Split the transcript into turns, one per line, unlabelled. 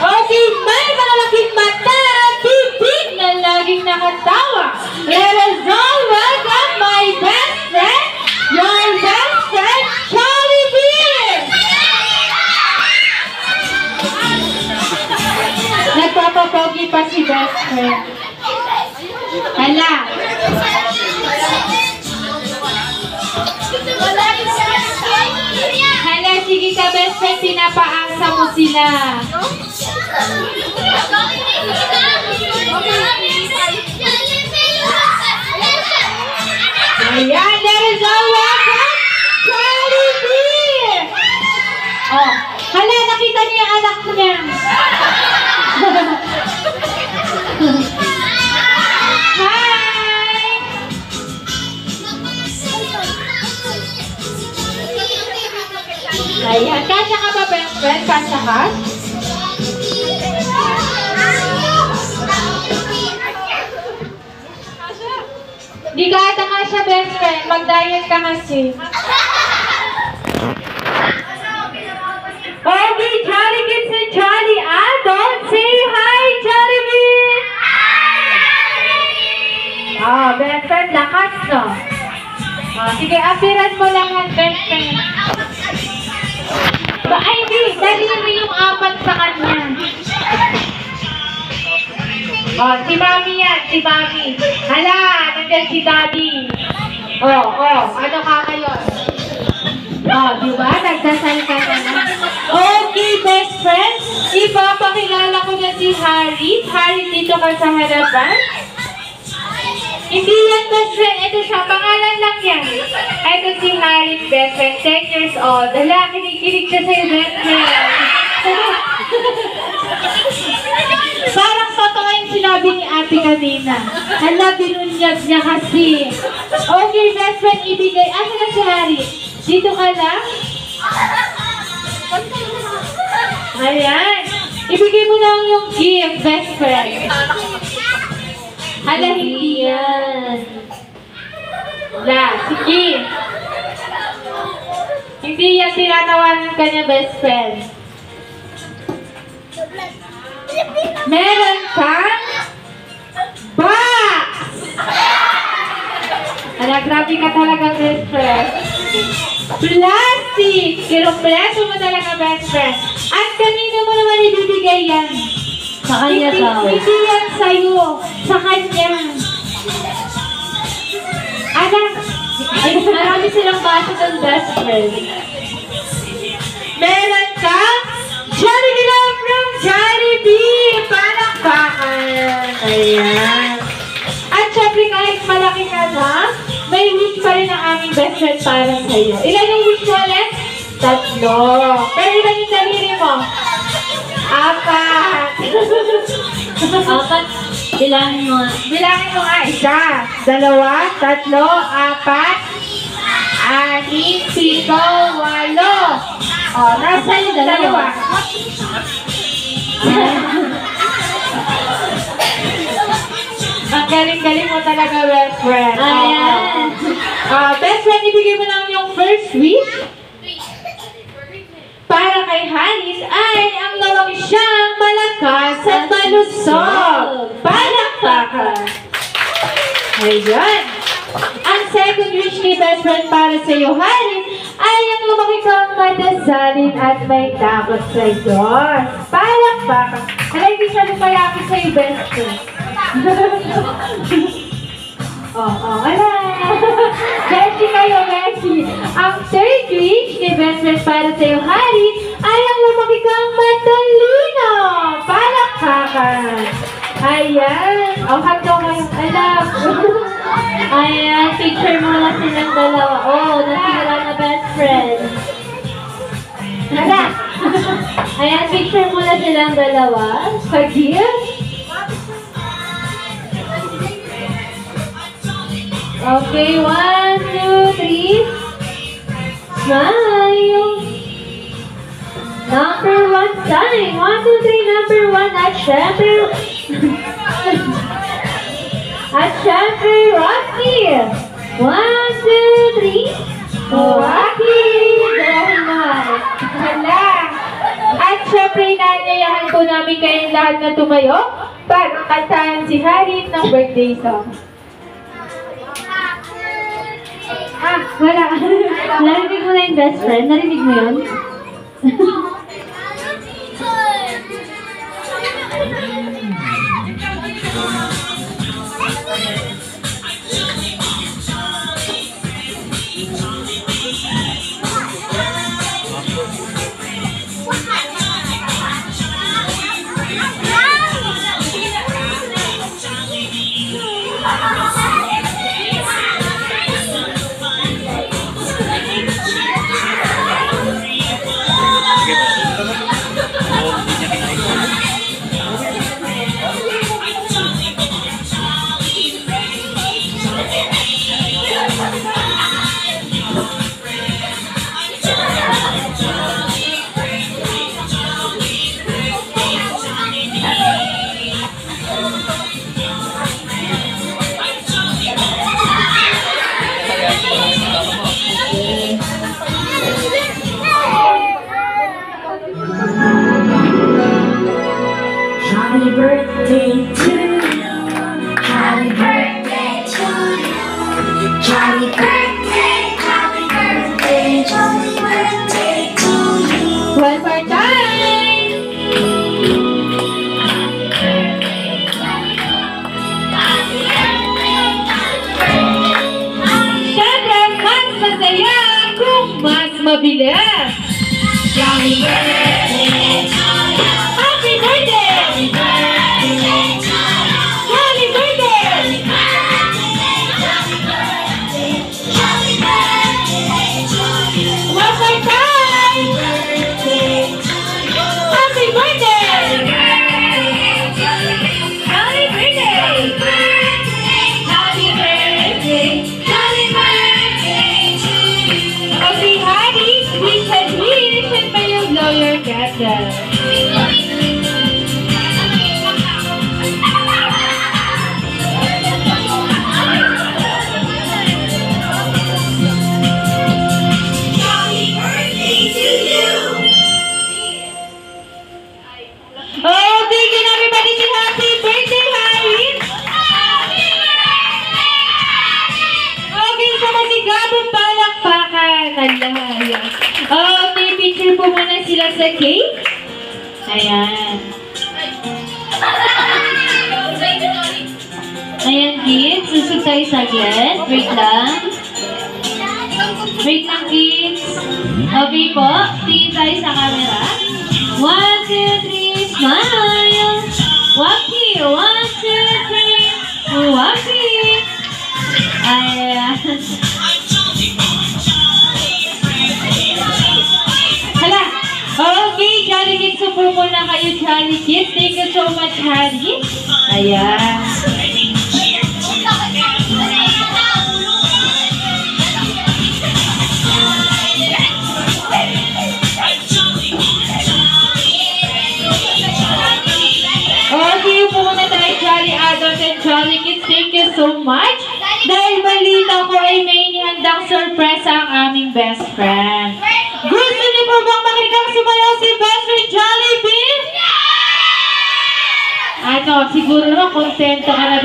Okay, may malalaking mata at bibig na laging nakatawa. Let us all welcome my best friend, your best friend, Charlie B! Nagpapapogi pa si best friend. Hala. Hala, sige ka best friend, pinapaasa mo sila. Ayan, there is all welcome, Charlie B! Oh, hala, nakita niyo yung anak niya. Hi! Ayan, kasya ka ba, best friend? Kasya ka? Di ka ata kasya, best friend. Mag-diet ka kasi. Okay, Charlie Kids and Charlie Adults, say hi, Charlie B! Oh, best friend, lakas, no? Oh, sige, apiran mo lang ang best friend. Ay, hindi. Dalhin mo yung apat sa kanya. Oh, si Mami yan, si Mami. Hala, nandiyan si Daddy. Ano ka ngayon? Oh, diba? Nagdasal ka na. Okay, best friend. Ipapakilala ko na si Harry. Harry, dito ka sa harapan. Hindi yan, best friend. Ito siya. Pangalan lang yan. Ito si Harry, best friend. 10 years old. Hala, kinikilig siya sa'yo, best friend. Parang totoo yung sinabi ni ate kanina. Hala, binunyag niya kasi. Okay, best friend, ibigay. Ano na si Harry? Dito ka lang? Ayan. Ibigay mo lang yung gift, best friend. Hala, hindi yan. Hala, sige. Hindi yan tinatawanan ka niya, best friend. Meron kang box! Hala, grabe ka talaga, best friend. Plastic! Kinumpleto mo talaga, best friend. At kanino mo naman ibibigay yan?
Sa kanya daw.
Hindi yan sa'yo. Sa kanya. Anak,
Marami silang baso ng best friend.
meron kang Jollibee Love from Jollibee! Palakpakan! Ayan. At syempre kahit malaki ka na, may wish pa rin ang aming best friend para sa'yo. Ilan yung wish mo ulit? 3. Pero ilan yung daliri mo? 4.
4. Bilangin mo.
Bilangin mo nga. 1, 2, 3, 4, 6, 7, 8. Oh, nasa yung dalawa. Ang galing-galing mo talaga, best friend.
Ayan.
Best friend, ibigay mo lang yung first wish. Para kay Hanis ay ang lawang siyang malakas at malusog. Palakpakan. Ayan. Ang second wish ni best friend para sa iyo, Hanis, ay ang lumaki kang madasalin at may takot sa Diyos. Palakpakan. Hala, hindi siya lumalapit sa iyo, best friend. Ala. Beshi kayo, Beshi. Ang third wish ni best friend para sa iyo, Hari, ay ang lumaki kang matalino. Palakpakan. Ayan. Hagdaw ngayong alam.
Ayan, picture mo na silang dalawa. Oh, natira na best friend.
Hala.
Ayan, picture mo na silang dalawa.
Pag-gift. Okay, 1, 2, 3. Smile. Number 1 sign. 1, 2, 3, number 1. At syempre, Rocky. 1,
Charlie.
Waki! Dahil mahal. Hala! At syempre, inaanyayahan po namin kayong lahat na tumayo para kantahan si Harriet ng birthday song.
Wala. Narinig mo na yung best friend? Narinig mo yun? Happy birthday to you. Happy birthday to you. Happy birthday, happy birthday, jolly birthday to you.
One more time! Siyempre, mas masaya kung mas mabilis.
Happy birthday to you.
Happy birthday!
Happy birthday to you.
Happy birthday!
Happy birthday to you.
One more time! Happy birthday! Happy birthday! Okay, Harry, please and please, and may you blow your candle. Okay, can everybody say happy birthday, Harry? Okay, so masigabong palakpakan. Alaya. Okay, picture po muna sila sa cake. Ayan.
Ayan, kids. Susog tayo saglit. Wait lang. Wait lang, kids. Okay po. Tingin tayo sa camera. 1, 2, 3, smile! Waki! 1, 2, 3, waki! Ayan.
Hala! Okay, Jolly Kids, supo muna kayo, Jolly Kids. Thank you so much, Harry. Ayan. Okay, upo muna tayo, Jolly Adults and Jolly Kids. Thank you so much. Dahil balita ko ay may inihandang sorpresa ang aming best friend. Gusto niyo po bang makitang sumayaw si best friend Jollibee? Ano, siguro naman kontento ka na